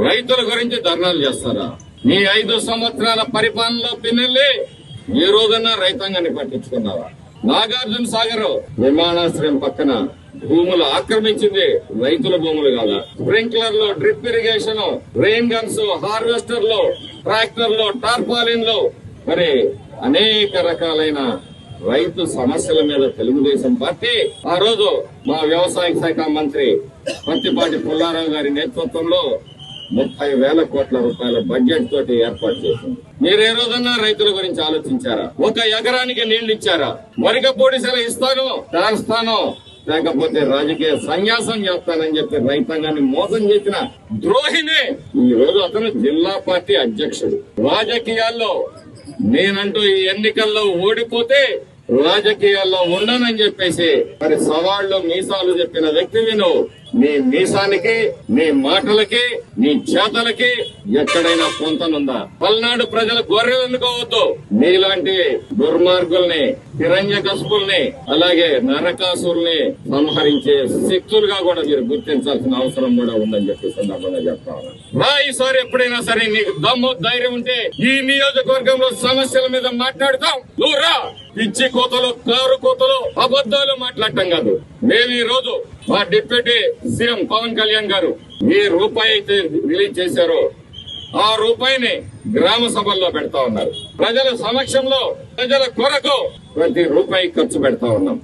రైతుల గురించి ధర్నాలు చేస్తారా? నీ 5 సంవత్సరాల పరిపాలనలో పిన్నెల్లి ఈ రోజున రైతాంగాన్ని పట్టించుకున్నావా? నాగార్జున సాగర్ విమానాశ్రయం పక్కన భూములు ఆక్రమించింది రైతుల భూములు కాదా? స్ప్రింక్లర్లు, డ్రిప్ ఇరిగేషన్, రెయిన్ గన్స్, హార్వెస్టర్లు, ట్రాక్టర్లు, టార్పాలిన్లు, మరి అనేక రకాలైన రైతు సమస్యల మీద తెలుగుదేశం పార్టీ ఆ రోజు మా వ్యవసాయ శాఖ మంత్రి పత్తిపాటి పుల్లారావు గారి నేతృత్వంలో 30,000 కోట్ల రూపాయల బడ్జెట్ తోటి ఏర్పాటు చేసింది. మీరు ఏ రోజన్నా రైతుల గురించి ఆలోచించారా? ఒక ఎకరానికి నీళ్లు ఇచ్చారా? మరిగపొడిసెలు ఇస్తాను, చేస్తాను, లేకపోతే రాజకీయ సన్యాసం చేస్తానని చెప్పి రైతాంగాన్ని మోసం చేసిన ద్రోహినే ఈ రోజు అతను జిల్లా పార్టీ అధ్యక్షుడు. రాజకీయాల్లో నేనంటూ ఈ ఎన్నికల్లో ఓడిపోతే రాజకీయాల్లో ఉండనని చెప్పేసి మరి సవాళ్లు మీసాలు చెప్పిన వ్యక్తివి నువ్వు. నీ మీసానికి, నీ మాటలకి, నీ చేతలకి ఎక్కడైనా పొంతనుందా? పల్నాడు ప్రజల గొర్రెలు అనుకోవద్దు. నీలాంటి దుర్మార్గుల్ని, హిరణ్యకశిపుల్ని, అలాగే నరకాసుల్ని సంహరించే శక్తులుగా కూడా మీరు గుర్తించాల్సిన అవసరం కూడా ఉందని చెప్పి సందర్భంగా చెప్తా ఉన్నాను. రా, ఈసారి ఎప్పుడైనా సరే నీకు దమ్ము ధైర్యం ఉంటే ఈ నియోజకవర్గంలో సమస్యల మీద మాట్లాడతాం. నువ్వు రా. పిచ్చి కోతలు, కారు కోతలు, అబద్దాలు మాట్లాడటం కాదు. మేము ఈ రోజు మా డిప్యూటీ సీఎం పవన్ కళ్యాణ్ గారు ఏ రూపాయి అయితే రిలీజ్ చేశారో ఆ రూపాయిని గ్రామ సభల్లో పెడతా ఉన్నారు. ప్రజల సమక్షంలో, ప్రజల కొరకు ప్రతి రూపాయి ఖర్చు పెడతా ఉన్నాం.